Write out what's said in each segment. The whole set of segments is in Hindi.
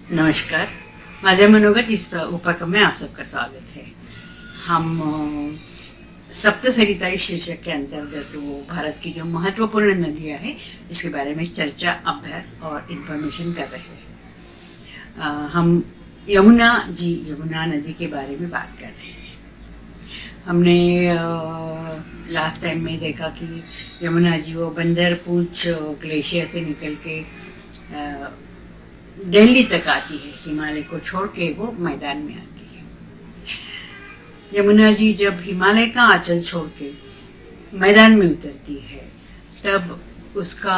नमस्कार, माझे मनोगत इस उपक्रम में आप सबका स्वागत है। हम सप्तसरिता इस शीर्षक के अंतर्गत वो भारत की जो महत्वपूर्ण नदियाँ हैं इसके बारे में चर्चा, अभ्यास और इन्फॉर्मेशन कर रहे हैं। हम यमुना नदी के बारे में बात कर रहे हैं। हमने लास्ट टाइम में देखा कि यमुना जी वो बंदरपूछ ग्लेशियर से निकल के दिल्ली तक आती है, हिमालय को छोड़ के वो मैदान में आती है। यमुना जी जब हिमालय का आंचल छोड़ के मैदान में उतरती है तब उसका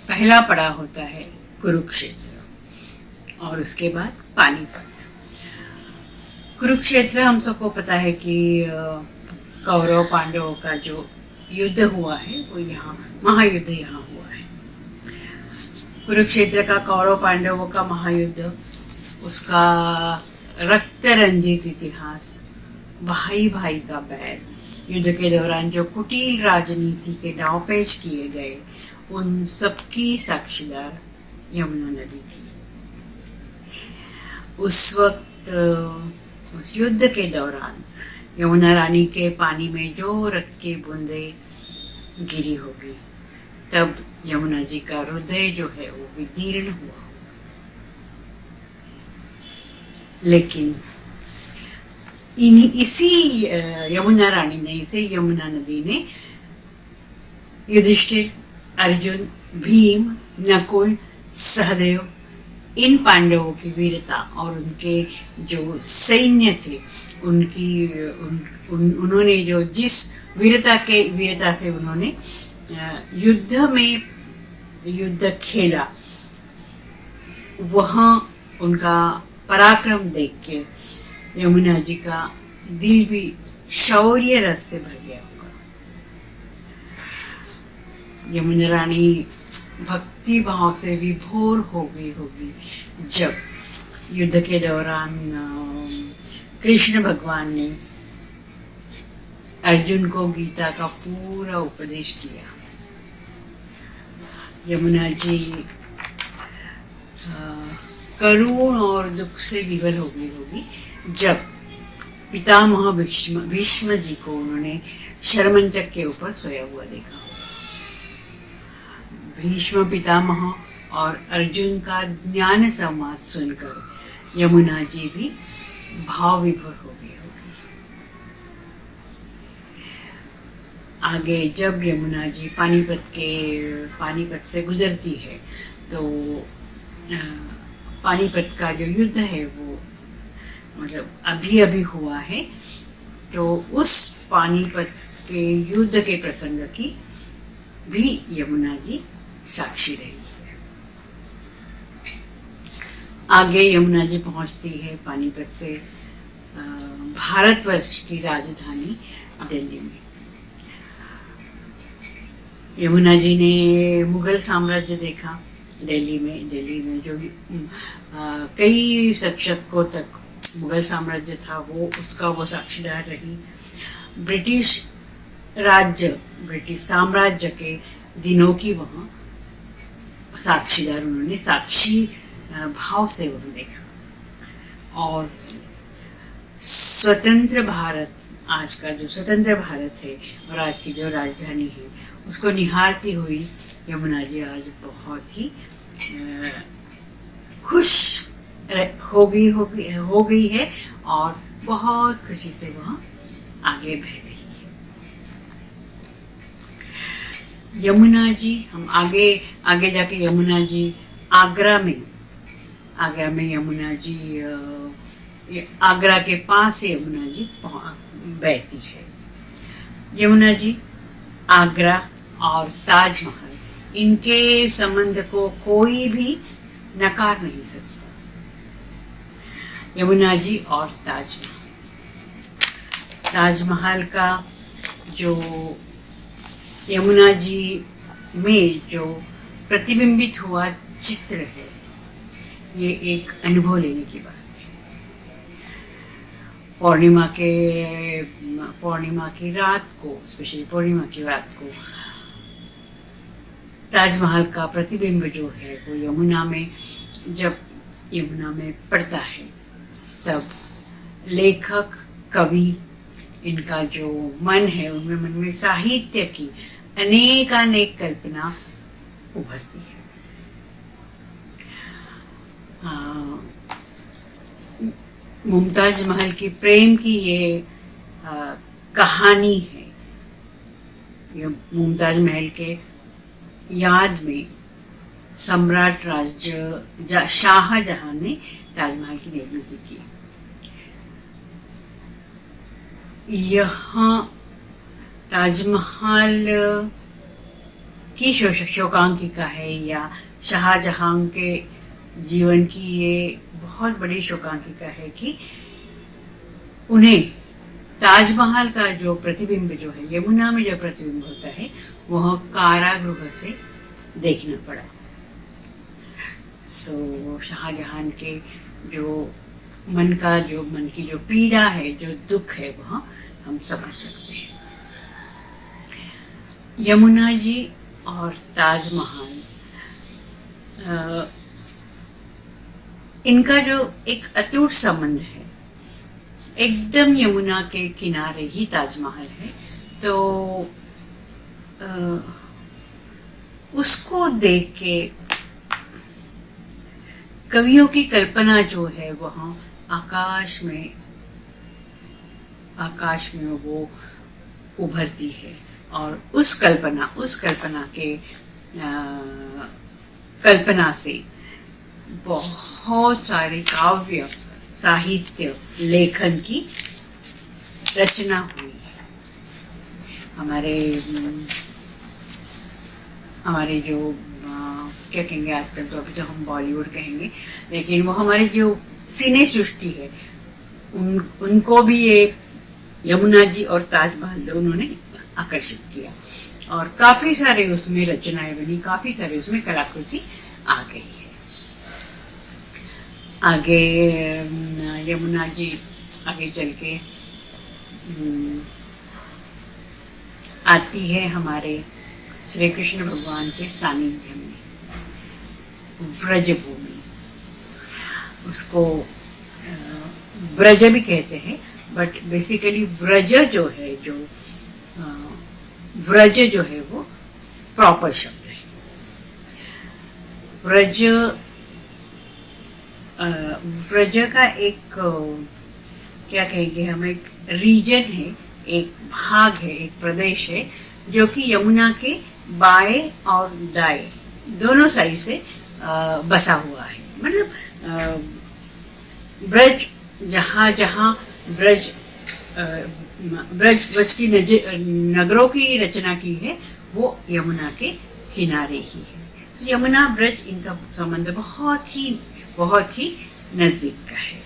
पहला पड़ाव होता है कुरुक्षेत्र और उसके बाद पानीपत। कुरुक्षेत्र हम सबको पता है कि कौरव पांडवों का जो युद्ध हुआ है वो यहाँ महायुद्ध यहाँ हुआ है। कुरुक्षेत्र का कौरव पांडवों का महायुद्ध, उसका रक्त रंजित इतिहास, भाई भाई का बैर, युद्ध के दौरान जो कुटिल राजनीति के दांवपेच किए गए, उन सबकी साक्षीदार यमुना नदी थी। उस वक्त उस युद्ध के दौरान यमुना रानी के पानी में जो रक्त की बूंदें गिरी होगी, तब यमुना जी का हृदय जो है वो विदीर्ण हुआ। लेकिन इसी यमुना रानी ने, इसे यमुना नदी ने युधिष्ठिर, अर्जुन, भीम, नकुल, सहदेव, इन पांडवों की वीरता और उनके जो सैन्य थे उन्होंने जो जिस वीरता से उन्होंने युद्ध खेला, वहाँ उनका पराक्रम देख के यमुना जी का दिल भी शौर्य रस से भर गया होगा। यमुना रानी भक्ति भाव से विभोर हो गई होगी जब युद्ध के दौरान कृष्ण भगवान ने अर्जुन को गीता का पूरा उपदेश दिया। यमुना जी करुण और दुख से विवल हो गई होगी जब पितामह भीष्म जी को उन्होंने शरमंचक के ऊपर सोया हुआ देखा। भीष्म पितामह और अर्जुन का ज्ञान संवाद सुनकर यमुना जी भी भाव विभोर हो गई होगी। आगे जब यमुना जी पानीपत से गुजरती है तो पानीपत का जो युद्ध है वो मतलब अभी हुआ है, तो उस पानीपत के युद्ध के प्रसंग की भी यमुना जी साक्षी रही है। आगे यमुना जी पहुंचती है पानीपत से भारतवर्ष की राजधानी दिल्ली में। यमुना जी ने मुगल साम्राज्य देखा दिल्ली में जो कई शतकों तक मुगल साम्राज्य था वो साक्षीदार रही। ब्रिटिश साम्राज्य के दिनों की वहाँ साक्षीदार उन्होंने साक्षी भाव से वह देखा। और स्वतंत्र भारत, आज का जो स्वतंत्र भारत है और आज की जो राजधानी है, उसको निहारती हुई यमुना जी आज बहुत ही खुश हो गई है और बहुत खुशी से वह आगे बह रही है। यमुना जी, हम आगे जाके यमुना जी आगरा में यमुना जी आगरा के पास यमुना जी बहती है। यमुना जी, आगरा और ताजमहल, इनके संबंध को कोई भी नकार नहीं सकता। यमुना जी और ताजमहल का जो यमुना जी में जो प्रतिबिंबित हुआ चित्र है, ये एक अनुभव लेने की बात है। पूर्णिमा की रात को, स्पेशली पूर्णिमा की रात को, ताजमहल का प्रतिबिंब जो है वो यमुना में जब यमुना में पड़ता है, तब लेखक कवि इनका जो मन है, उनमें मन में साहित्य की अनेकानेक कल्पना उभरती है। मुमताज महल की प्रेम की ये कहानी है। ये मुमताज महल के याद में सम्राट शाहजहां ने ताजमहल की निर्मित की। यहाँ ताजमहल की शोकांकिका है, या शाहजहां के जीवन की ये बहुत बड़ी शोकांकिका है कि उन्हें ताजमहल का जो प्रतिबिंब जो है, यमुना में जो प्रतिबिंब होता है, वह कारागृह से देखना पड़ा। शाहजहां के जो मन की जो पीड़ा है, जो दुख है, वह हम समझ सकते हैं। यमुना जी और ताजमहल, इनका जो एक अटूट संबंध है, एकदम यमुना के किनारे ही ताजमहल है, तो उसको देख के कवियों की कल्पना जो है वह आकाश में वो उभरती है, और उस कल्पना के कल्पना से बहुत सारे काव्य, साहित्य, लेखन की रचना हुई है। हमारे जो क्या कहेंगे, आजकल तो अभी तो हम बॉलीवुड कहेंगे, लेकिन वो हमारी जो सिने सृष्टि है, उनको भी ये यमुना जी और ताजमहल दोनों ने आकर्षित किया, और काफी सारे उसमें रचनाएं बनी, काफी सारे उसमें कलाकृति आ गई है। आगे यमुना जी आगे चल के आती है हमारे श्री कृष्ण भगवान के सानिध्य में, व्रज भूमि। उसको ब्रज भी कहते हैं, बट बेसिकली व्रज जो है, व्रज जो है वो प्रॉपर शब्द है। व्रज का एक क्या कहेंगे हम, एक रीजन है, एक भाग है, एक प्रदेश है, जो कि यमुना के बाएं और दाएं दोनों साइड से बसा हुआ है। मतलब ब्रज, जहाँ जहाँ ब्रज की नगरों की रचना की है, वो यमुना के किनारे ही है। तो यमुना ब्रज, इनका संबंध बहुत ही नजदीक का है।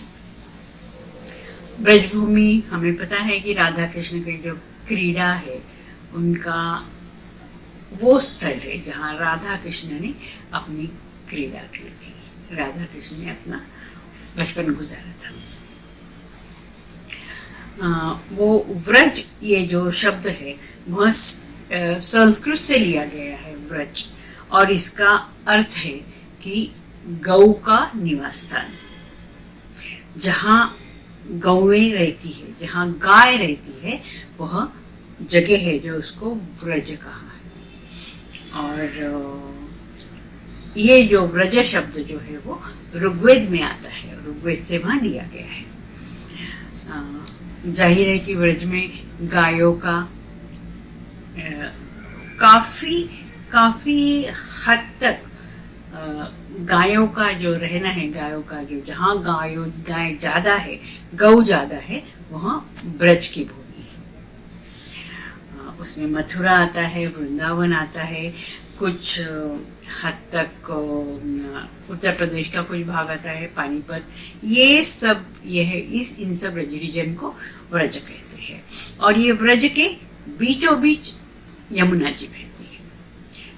ब्रजभूमि, हमें पता है कि राधा कृष्ण की जो क्रीड़ा है, उनका वो स्थल है जहाँ राधा कृष्ण ने अपनी क्रीड़ा की थी, राधा कृष्ण ने अपना बचपन गुजारा था। वो व्रज, ये जो शब्द है वह संस्कृत से लिया गया है, व्रज, और इसका अर्थ है कि गौ का निवास स्थान। जहाँ गौएं रहती है, जहाँ गाय रहती है, वह जगह है जो उसको व्रज कहा है। और ये जो व्रज शब्द जो है वो ऋग्वेद में आता है, ऋग्वेद से वहाँ लिया गया है। जाहिर है कि व्रज में गायों का काफी हद तक गायों का जो रहना है, गायों का जो, जहाँ गाय ज्यादा है, गौ ज्यादा है, वहाँ ब्रज की भूमि है। उसमें मथुरा आता है, वृंदावन आता है, कुछ हद तक उत्तर प्रदेश का कुछ भाग आता है, पानीपत, ये सब, इन सब रीजन को व्रज कहते हैं। और ये व्रज के बीचों बीच यमुना जी बहती है।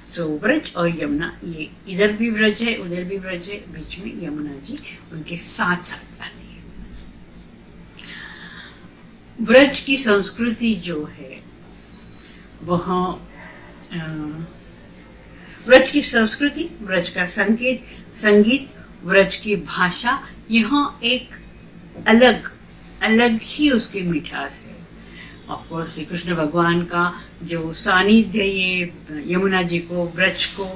सो व्रज और यमुना, ये इधर भी व्रज है, उधर भी व्रज है, बीच में यमुना जी उनके साथ साथ आती है। व्रज की संस्कृति जो है वह, व्रज की संस्कृति, व्रज का संगीत, व्रज की भाषा, यहाँ एक अलग अलग ही उसकी मिठास है। ऑफकोर्स श्री कृष्ण भगवान का जो सानिध्य ये यमुना जी को, ब्रज को,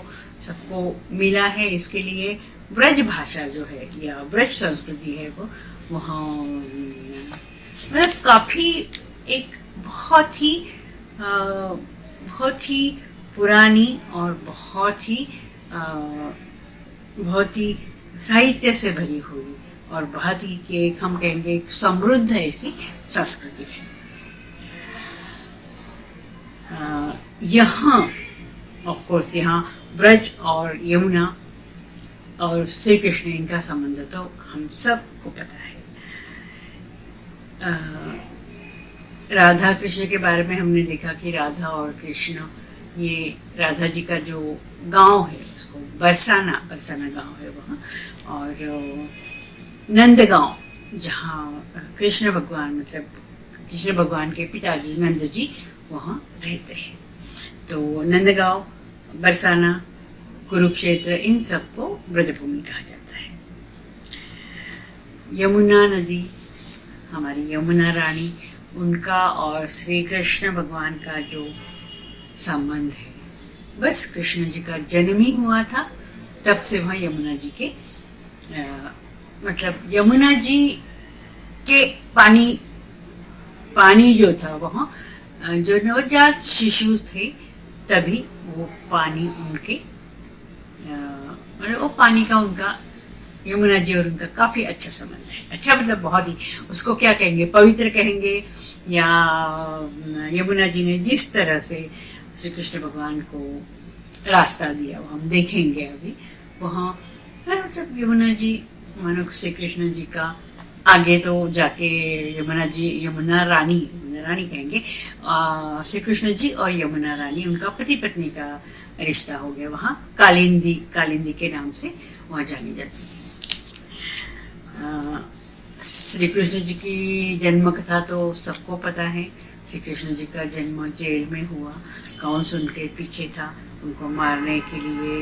सबको मिला है, इसके लिए ब्रज भाषा जो है या ब्रज संस्कृति है वो वहाँ मतलब काफ़ी एक बहुत ही पुरानी और बहुत ही साहित्य से भरी हुई और बहुत ही एक हम कहेंगे एक समृद्ध ऐसी संस्कृति है। यहाँ ऑफकोर्स यहाँ ब्रज और यमुना और श्री कृष्ण, इनका संबंध तो हम सबको पता है। राधा कृष्ण के बारे में हमने देखा कि राधा और कृष्ण, ये राधा जी का जो गांव है उसको बरसाना गांव है वहाँ, और नंदगांव जहाँ कृष्ण भगवान मतलब कृष्ण भगवान के पिताजी नंद जी वहाँ रहते हैं। तो नंदगांव, बरसाना, कुरुक्षेत्र, इन सबको ब्रजभूमि कहा जाता है। यमुना नदी, हमारी यमुना रानी, उनका और श्री कृष्ण भगवान का जो संबंध है, बस कृष्ण जी का जन्म ही हुआ था तब से वहाँ यमुना जी के मतलब यमुना जी के पानी जो था वहाँ जो नवजात शिशु थे तभी वो पानी उनके वो पानी का उनका यमुना जी और उनका काफ़ी अच्छा संबंध है। अच्छा मतलब बहुत ही, उसको क्या कहेंगे, पवित्र कहेंगे, या यमुना जी ने जिस तरह से श्री कृष्ण भगवान को रास्ता दिया वो हम देखेंगे अभी वहाँ। मतलब यमुना जी मानो श्री कृष्ण जी का आगे तो जाके यमुना रानी कहेंगे, श्री कृष्ण जी और यमुना रानी, उनका पति पत्नी का रिश्ता हो गया वहाँ। कालिंदी के नाम से वहाँ जानी जाती है। श्री कृष्ण जी की जन्म कथा तो सबको पता है। श्री कृष्ण जी का जन्म जेल में हुआ, कंस उनके पीछे था उनको मारने के लिए,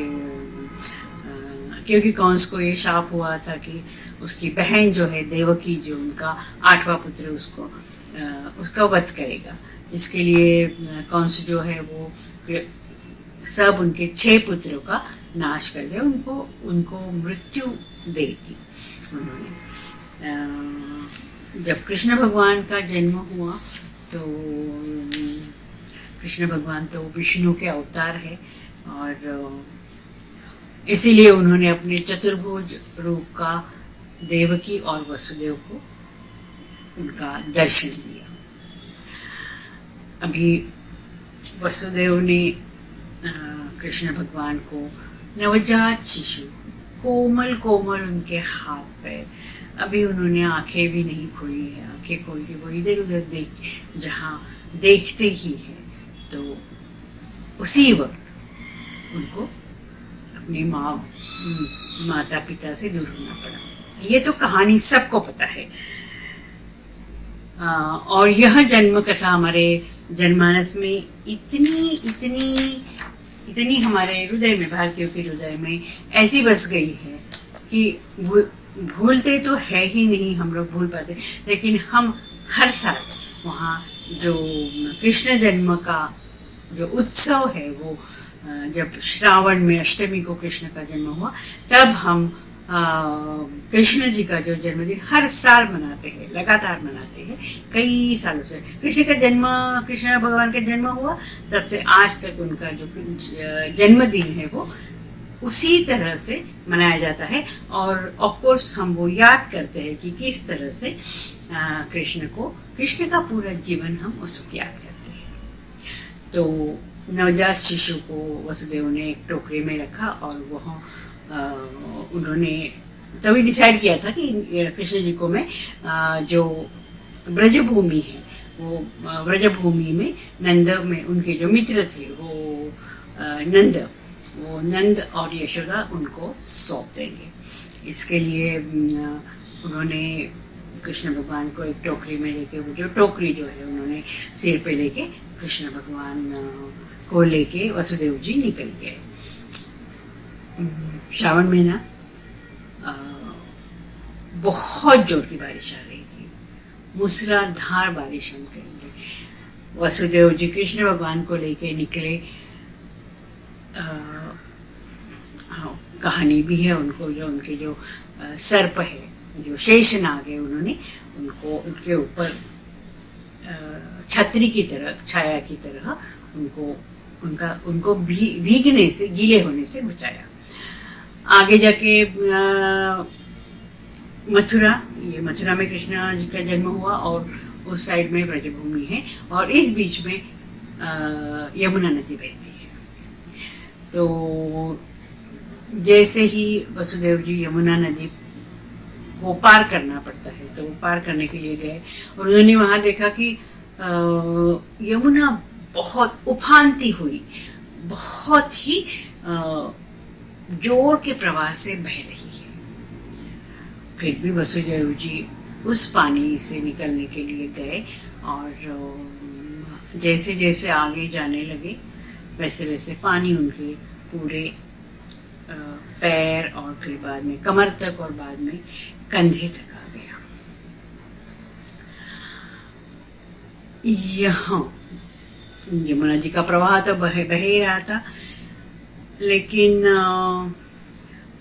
क्योंकि कंस को ये शाप हुआ था कि उसकी बहन जो है देवकी, जो उनका 8वां पुत्र, उसका वध करेगा। इसके लिए कंस जो है वो सब उनके 6 पुत्रों का नाश कर दिया, उनको मृत्यु दे दी उन्होंने। जब कृष्ण भगवान का जन्म हुआ तो कृष्ण भगवान तो विष्णु के अवतार है और इसीलिए उन्होंने अपने चतुर्भुज रूप का देवकी और वसुदेव को उनका दर्शन दिया। अभी वसुदेव ने कृष्ण भगवान को नवजात शिशु, कोमल उनके हाथ पैर, अभी उन्होंने आंखें भी नहीं खोली है, आंखें खोल के वो इधर उधर जहाँ देखते ही है, तो उसी वक्त उनको अपनी माता पिता से दूर होना पड़ा। ये तो कहानी सबको पता है। और यह जन्म कथा हमारे जनमानस में इतनी हमारे हृदय में, भारतीयों के हृदय में ऐसी बस गई है कि भूलते तो है ही नहीं, हम लोग भूल पाते, लेकिन हम हर साल वहाँ जो कृष्ण जन्म का जो उत्सव है वो जब श्रावण में अष्टमी को कृष्ण का जन्म हुआ तब हम कृष्ण जी का जो जन्मदिन हर साल मनाते हैं, लगातार मनाते हैं कई सालों से। कृष्ण भगवान का जन्म हुआ तब से आज तक उनका जो जन्मदिन है वो उसी तरह से मनाया जाता है। और ऑफ कोर्स हम वो याद करते हैं कि किस तरह से कृष्ण का पूरा जीवन हम उस वक्त याद करते हैं। तो नवजात शिशु को वसुदेव ने एक टोकरी में रखा और वहाँ उन्होंने तभी डिसाइड किया था कि कृष्ण जी को मैं जो ब्रजभूमि है वो ब्रजभूमि में नंद में उनके जो मित्र थे वो नंद और यशोदा उनको सौंप देंगे। इसके लिए उन्होंने कृष्ण भगवान को एक टोकरी में लेके, वो जो टोकरी जो है उन्होंने सिर पे लेके कृष्ण भगवान को लेके वसुदेव जी निकल गए। श्रावण महीना बहुत जोर की बारिश आ रही थी, मूसलाधार बारिश हम कहेंगे। वसुदेव जी कृष्ण भगवान को लेके निकले। कहानी भी है उनको, जो उनके जो सर्प है, जो शेषनाग है, उन्होंने उनको उनके ऊपर छतरी की तरह, छाया की तरह उनको भीगने से, गीले होने से बचाया। आगे जाके मथुरा में कृष्ण जी का जन्म हुआ और उस साइड में ब्रजभूमि है और इस बीच में यमुना नदी बहती है। तो जैसे ही वसुदेव जी यमुना नदी को पार करना पड़ता है, तो पार करने के लिए गए और उन्होंने वहां देखा कि यमुना बहुत उफानती हुई, बहुत ही जोर के प्रवाह से बह रही है। फिर भी वसुदेव जी उस पानी से निकलने के लिए गए और जैसे जैसे आगे जाने लगे वैसे वैसे पानी उनके पूरे पैर और फिर बाद में कमर तक और बाद में कंधे तक आ गया। यहाँ यमुना जी का प्रवाह तो बह ही रहा था, लेकिन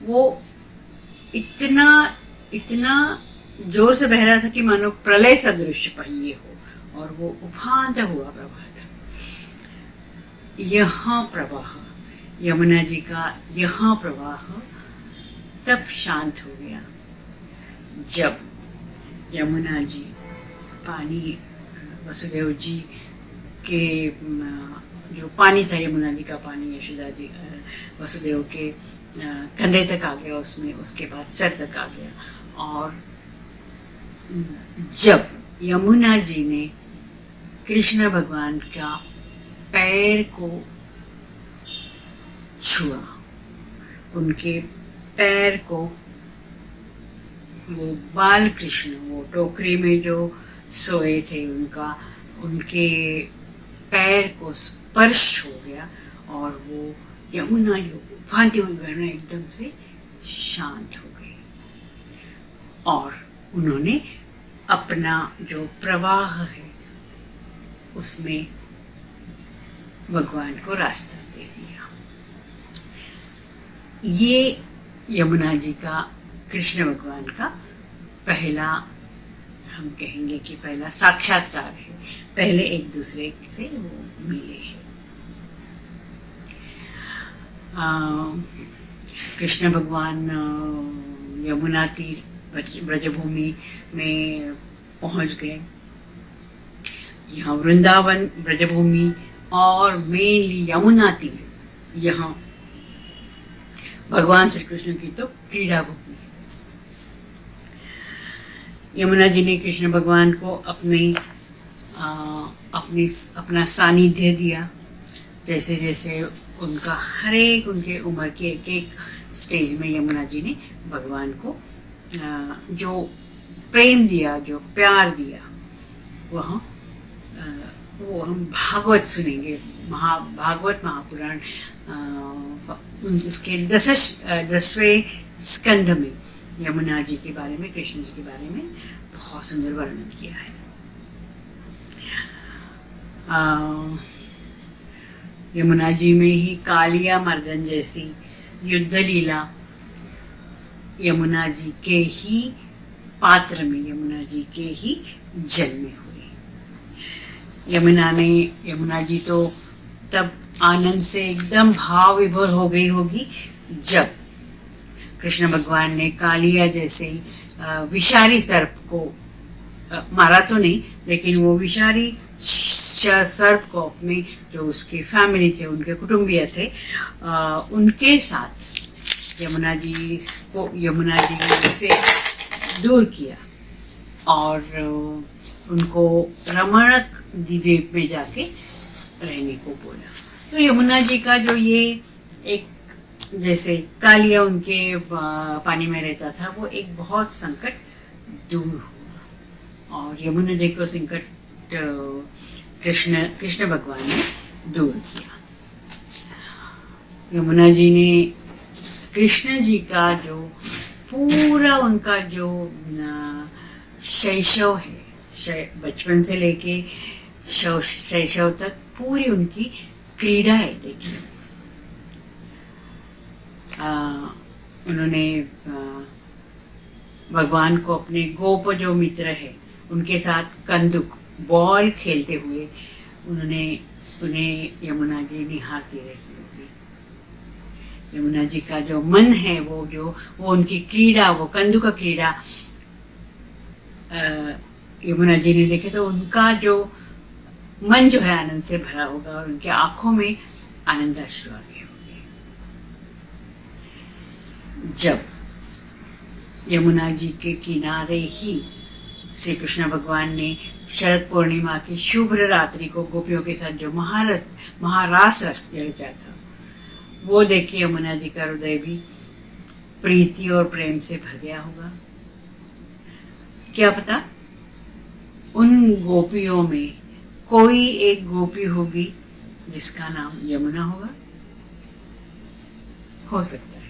वो इतना जोर से बह रहा था कि मानो प्रलय सदृश पहिए हो, और वो उफानता हुआ प्रवाह था। यहाँ प्रवाह, यमुना जी का यहाँ प्रवाह तब शांत हो गया जब यमुना जी पानी, वसुदेव जी के जो पानी था, यमुना जी का पानी यशोदा जी वसुदेव के कंधे तक आ गया, उसमें उसके बाद सर तक आ गया। और जब यमुना जी ने कृष्ण भगवान का पैर को छुआ, उनके पैर को, वो बाल कृष्ण, वो टोकरी में जो सोए थे, उनके पैर को स्पर्श हो गया और वो यमुना जो उफानती हुई बहना एकदम से शांत हो गई और उन्होंने अपना जो प्रवाह है उसमें भगवान को रास्ता दे दिया। ये यमुना जी का, कृष्ण भगवान का पहला, हम कहेंगे कि पहला साक्षात्कार है। पहले एक दूसरे से वो मिले हैं। कृष्ण भगवान यमुना तीर ब्रजभूमि में पहुंच गए। यहाँ वृंदावन, ब्रजभूमि और मेनली यमुना तीर, यहाँ भगवान श्री कृष्ण की तो क्रीड़ा भूमि है। यमुना जी ने कृष्ण भगवान को अपना सानिध्य दिया। जैसे जैसे उनका हर एक, उनके उम्र के एक एक स्टेज में यमुना जी ने भगवान को जो प्रेम दिया, जो प्यार दिया, वो हम भागवत सुनेंगे, भागवत महापुराण, उसके 10वें स्कंध में यमुना जी के बारे में, कृष्ण जी के बारे में बहुत सुंदर वर्णन किया है। यमुना जी में ही कालिया मर्दन जैसी युद्ध लीला यमुना जी के ही पात्र में, यमुना जी के ही जन्म में हुई। यमुना जी तो तब आनंद से एकदम भाव विभोर हो गई होगी जब कृष्ण भगवान ने कालिया जैसे विषारी सर्प को मारा तो नहीं, लेकिन वो विषारी सर्प को अपने जो उसकी फैमिली थे, उनके कुटुंबीय थे, उनके साथ यमुना जी से दूर किया और उनको रमणक द्वीप में जाके रहने को बोला। तो यमुना जी का जो ये एक, जैसे कालिया उनके पानी में रहता था, वो एक बहुत संकट दूर हुआ और यमुना जी को संकट कृष्ण भगवान ने दूर किया। यमुना जी ने कृष्ण जी का जो पूरा उनका जो शैशव है, बचपन से लेके शैशव तक पूरी उनकी क्रीड़ा है। देखिए उन्होंने भगवान को अपने गोप जो मित्र है उनके साथ कंदुक बॉल खेलते हुए उन्हें यमुना जी निहारती रहती होगी। यमुना जी का जो मन है वो उनकी क्रीड़ा, वो कंदुक क्रीड़ा यमुना जी ने देखे तो उनका जो मन जो है आनंद से भरा होगा और उनके आंखों में आनंदाश्रु आ गए होंगे। जब यमुना जी के किनारे ही श्री कृष्ण भगवान ने शरद पूर्णिमा की शुभ रात्रि को गोपियों के साथ जो महारास रचा था, वो देखिए यमुना जी का हृदय भी प्रीति और प्रेम से भर गया होगा। क्या पता उन गोपियों में कोई एक गोपी होगी जिसका नाम यमुना होगा, हो सकता है।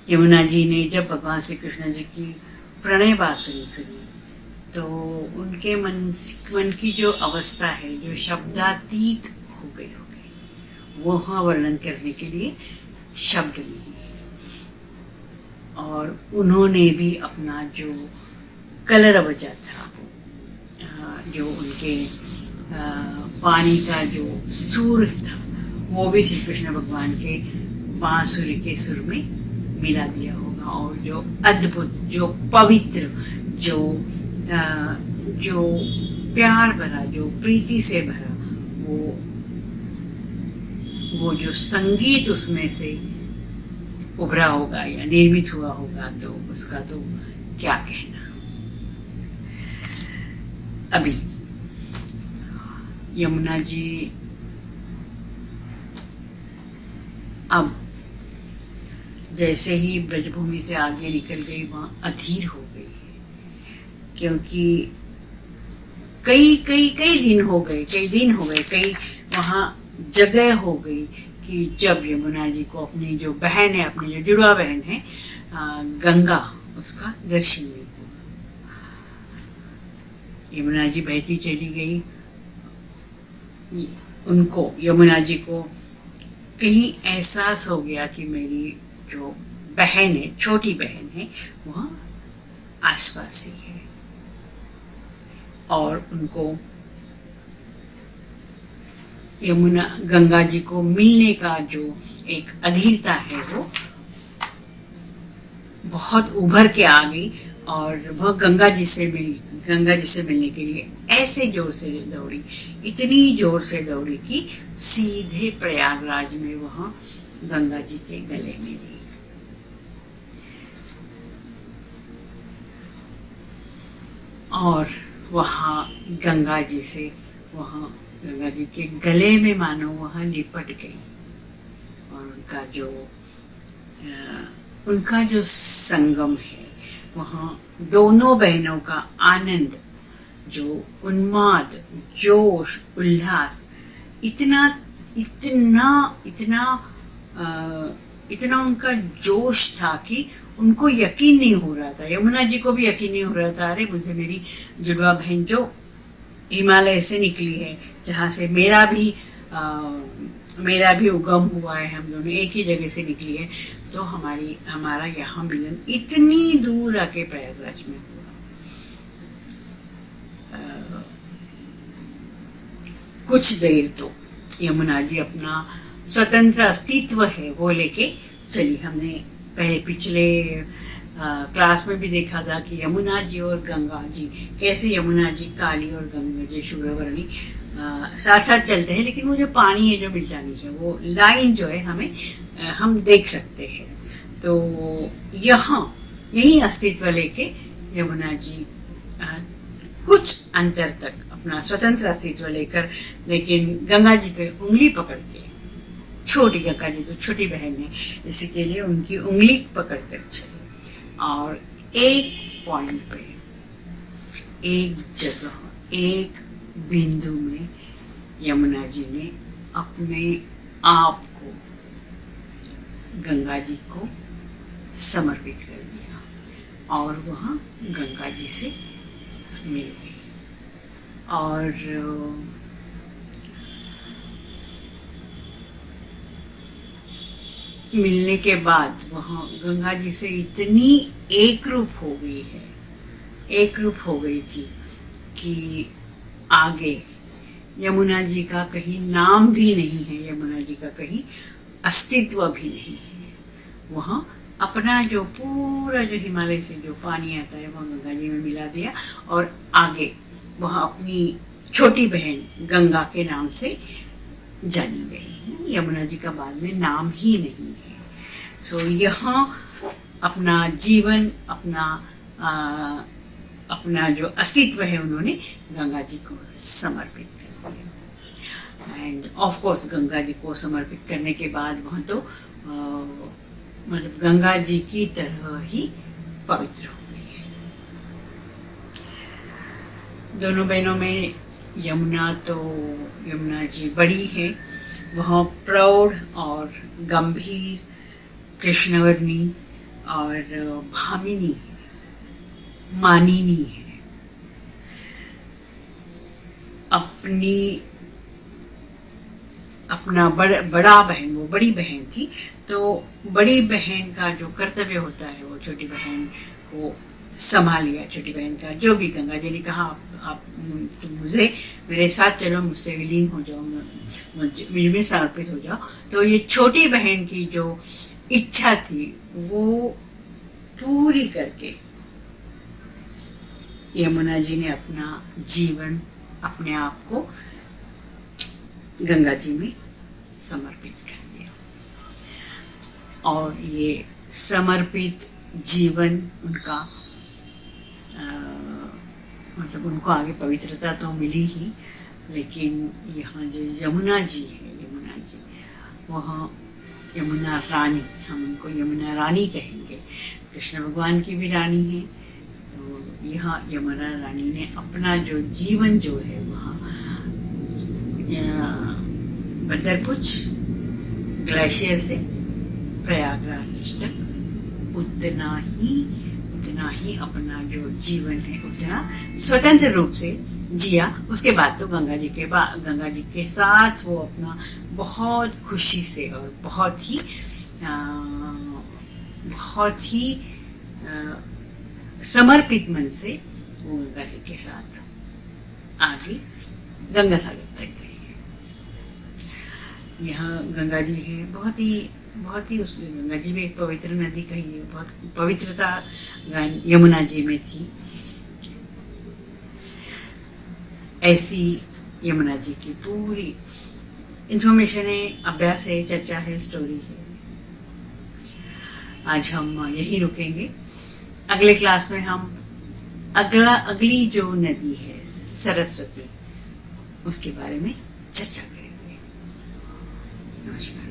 यमुना जी ने जब भगवान श्री कृष्ण जी की प्रणय बांसुरी सुनी तो उनके मन की जो अवस्था है, जो शब्दातीत हो गई वो वर्णन करने के लिए शब्द नहीं है। और उन्होंने भी अपना जो कलर बचा था, जो उनके पानी का जो सूर था, वो भी श्री कृष्ण भगवान के बांसुरी के सुर में मिला दिया होगा। और जो अद्भुत, जो पवित्र, जो प्यार भरा, जो प्रीति से भरा वो जो संगीत उसमें से उभरा होगा या निर्मित हुआ होगा, तो उसका तो क्या कहना। अभी यमुना जी अब जैसे ही ब्रजभूमि से आगे निकल गई, वहां अधीर हो गई है, क्योंकि कई दिन हो गए, कई वहां जगह हो गई कि जब यमुना जी को अपनी जो बहन है, अपनी जो जुड़वा बहन है गंगा, उसका दर्शन नहीं हुआ। यमुना जी बहती चली गई, उनको, यमुना जी को कहीं एहसास हो गया कि मेरी जो बहन है, छोटी बहन है, वह आसपास ही है। और उनको यमुना, गंगा जी को मिलने का जो एक अधीरता है वो बहुत उभर के आ गई। और वह गंगा जी से मिलने के लिए ऐसे जोर से दौड़ी, इतनी जोर से दौड़ी कि सीधे प्रयागराज में वह गंगा जी के गले मिली। और वहाँ गंगा जी के गले में मानो वह लिपट गई। और उनका जो संगम है, वहाँ दोनों बहनों का आनंद, जो उन्माद, जोश, उल्लास, इतना उनका जोश था कि उनको यकीन नहीं हो रहा था। यमुना जी को भी यकीन नहीं हो रहा था, अरे मुझे मेरी जुड़वा बहन जो हिमालय से निकली है, जहाँ से मेरा भी उगम हुआ है, हम दोनों एक ही जगह से निकली है, तो हमारा यहाँ मिलन इतनी दूर आके प्रयागराज में हुआ। कुछ देर तो यमुना जी अपना स्वतंत्र अस्तित्व है वो लेके चली। हमने पिछले क्लास में भी देखा था कि यमुना जी और गंगा जी, कैसे यमुना जी काली और गंगा जी शुभ्रवर्णी साथ साथ चलते हैं, लेकिन वो जो पानी है जो मिलता नहीं है, वो लाइन जो है हम देख सकते हैं। तो यही अस्तित्व लेके यमुना जी कुछ अंतर तक अपना स्वतंत्र अस्तित्व लेकर, लेकिन गंगा जी की उंगली पकड़ के, छोटी गंगा जी तो छोटी बहन है, इसी के लिए उनकी उंगली पकड़ कर चले। और एक पॉइंट पे, एक जगह, एक बिंदु में यमुना जी ने अपने आप को गंगा जी को समर्पित कर दिया और वह गंगा जी से मिल गई। और मिलने के बाद वह गंगा जी से इतनी एकरूप हो गई है, एकरूप हो गई थी कि आगे यमुना जी का कहीं नाम भी नहीं है, यमुना जी का कहीं अस्तित्व भी नहीं है। वह अपना जो पूरा जो हिमालय से जो पानी आता है वह गंगा जी में मिला दिया और आगे वह अपनी छोटी बहन गंगा के नाम से जानी गई। यमुना जी का बाद में नाम ही नहीं है। सो यहाँ अपना जीवन, अपना जो अस्तित्व है उन्होंने गंगा जी को समर्पित कर दिया। End of course Ganga ji को समर्पित करने के बाद वह तो मतलब गंगा जी की तरह ही पवित्र हो गई है। दोनों बहनों में यमुना जी बड़ी है, वह प्रौढ़ और गंभीर, कृष्णवर्णी और भामिनी है, मानिनी है। अपना बड़ा बहन, वो बड़ी बहन थी, तो बड़ी बहन का जो कर्तव्य होता है वो छोटी बहन को संभाल लिया। छोटी बहन का जो भी गंगा जी ने कहा आप तुम मेरे साथ चलो, मुझसे विलीन हो जाओ, मुझे समर्पित हो जाओ। तो ये छोटी बहन की जो इच्छा थी वो पूरी करके यमुना जी ने अपना जीवन, अपने आप को गंगा जी में समर्पित कर दिया। और ये समर्पित जीवन उनका मतलब उनको आगे पवित्रता तो मिली ही, लेकिन यहाँ जो यमुना जी है, यमुना जी वह यमुना रानी, हम उनको यमुना रानी कहेंगे। कृष्ण भगवान की भी रानी है। तो यहाँ यमुना रानी ने अपना जो जीवन जो है वहाँ बदरपुछ ग्लेशियर से प्रयागराज तक उतना ही अपना जो जीवन है उतना स्वतंत्र रूप से जिया। उसके बाद तो गंगा जी के साथ वो अपना बहुत खुशी से और बहुत ही समर्पित मन से वो गंगा जी के साथ आगे गंगा सागर तक गई है। यहाँ गंगा जी है, बहुत ही उस गंगा जी में एक पवित्र नदी कही है, बहुत पवित्रता यमुना जी में थी। ऐसी यमुना जी की पूरी इंफॉर्मेशन है, अभ्यास है, चर्चा है, स्टोरी है। आज हम यही रुकेंगे। अगले क्लास में हम अगली जो नदी है सरस्वती, उसके बारे में चर्चा करेंगे। नमस्कार।